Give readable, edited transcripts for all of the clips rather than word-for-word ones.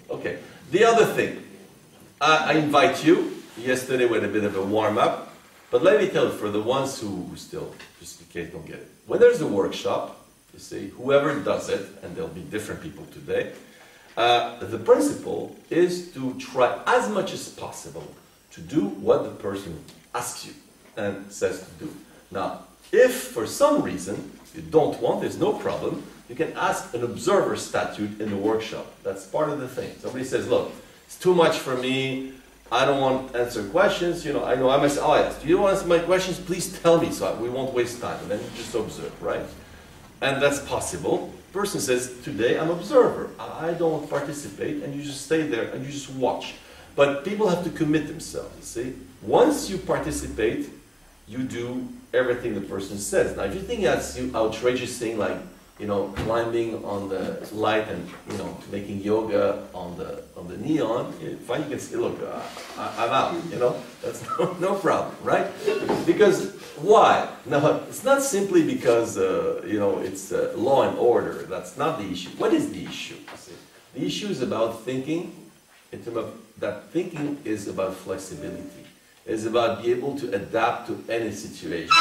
Okay. The other thing, I invite you. Yesterday we had a bit of a warm-up, but let me tell you, for the ones who still, just in case don't get it, when there's a workshop, you see, whoever does it, and there'll be different people today, the principle is to try as much as possible to do what the person asks you and says to do. Now, if for some reason you don't want, there's no problem. You can ask an observer statute in the workshop. That's part of the thing. Somebody says, look, it's too much for me. I don't want to answer questions. You know I must, oh yes, do you want to answer my questions? Please tell me so we won't waste time. And then you just observe, right? And that's possible. Person says, today I'm observer. I don't participate. And you just stay there and you just watch. But people have to commit themselves, you see. Once you participate, you do everything the person says. Now, if you think that's an outrageous thing, like, you know, climbing on the light and, you know, making yoga on the neon, fine, you can say, look, I'm out, you know. That's no problem, right? Because, why? Now, it's not simply because, you know, it's law and order. That's not the issue. What is the issue? See? The issue is about thinking, in terms of that thinking is about flexibility. It's about being able to adapt to any situation.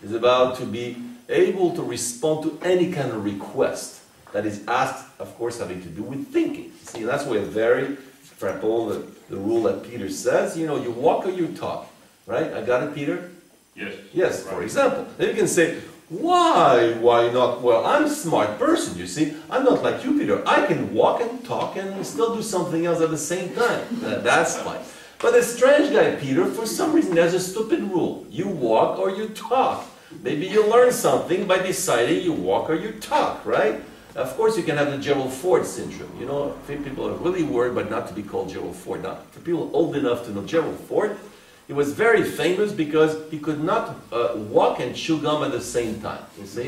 It's about to be able to respond to any kind of request that is asked, of course, having to do with thinking. See, that's why very, for example, the rule that Peter says, you know, you walk or you talk, right? I got it, Peter? Yes. Yes, for example. Then you can say, why not? Well, I'm a smart person, you see. I'm not like you, Peter. I can walk and talk and still do something else at the same time. That's fine. But the strange guy, Peter, for some reason, has a stupid rule. You walk or you talk. Maybe you learn something by deciding you walk or you talk, right? Of course, you can have the Gerald Ford syndrome. You know, people are really worried but not to be called Gerald Ford. Now, for people old enough to know Gerald Ford, he was very famous because he could not walk and chew gum at the same time. You see?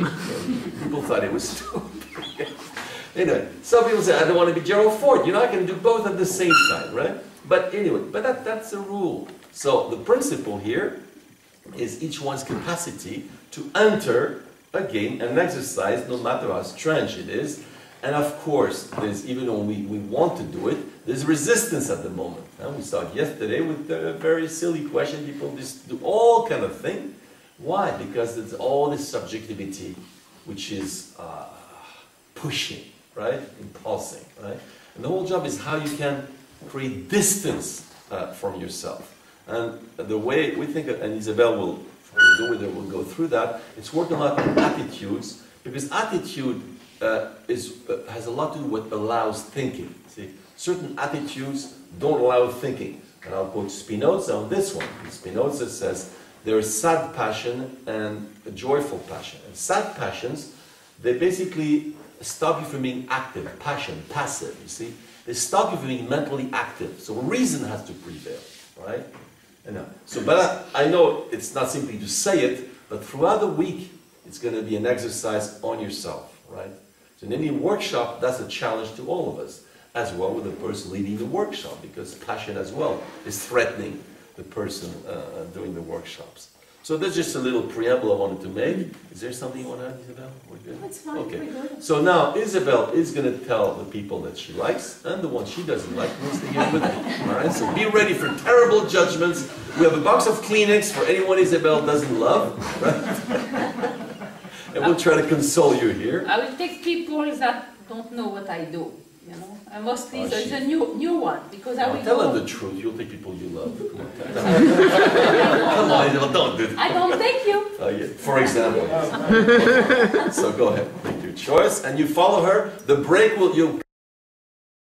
People thought it was stupid. Anyway, some people say, I don't want to be Gerald Ford. You're not going to do both at the same time, right? But anyway, that's the rule. So the principle here is each one's capacity to enter a game, an exercise, no matter how strange it is. And of course, there's, even though we want to do it, there's resistance at the moment. We saw it yesterday with a very silly question. People just do all kind of thing. Why? Because there's all this subjectivity, which is pushing, right? Impulsing, right? And the whole job is how you can create distance from yourself. And the way we think, and Isabel will go through that, it's working a lot on attitudes, because attitude has a lot to do with what allows thinking. See, certain attitudes don't allow thinking. And I'll quote Spinoza on this one. Spinoza says, there is sad passion and a joyful passion. And sad passions, they basically stop you from being active, passion, passive, you see. They stop you from being mentally active. So reason has to prevail, right? So, but I know it's not simply to say it, but throughout the week, it's going to be an exercise on yourself, right? So in any workshop, that's a challenge to all of us, as well with the person leading the workshop, because passion as well is threatening the person doing the workshops. So that's just a little preamble I wanted to make. Is there something you want to add, Isabel? We're good? No, it's fine. Okay. We're good. So now Isabel is going to tell the people that she likes, and the ones she doesn't like wants to hear with me. All right? So be ready for terrible judgments. We have a box of Kleenex for anyone Isabel doesn't love. Right? And we'll try to console you here. I will take people that don't know what I do. You know, I mostly so it's a new one because I will tell go. them the truth. You'll take people you love. Come on, come on, Isabel, don't do that. I don't take you. Yeah. For example. So go ahead, make your choice, and you follow her. The break will you.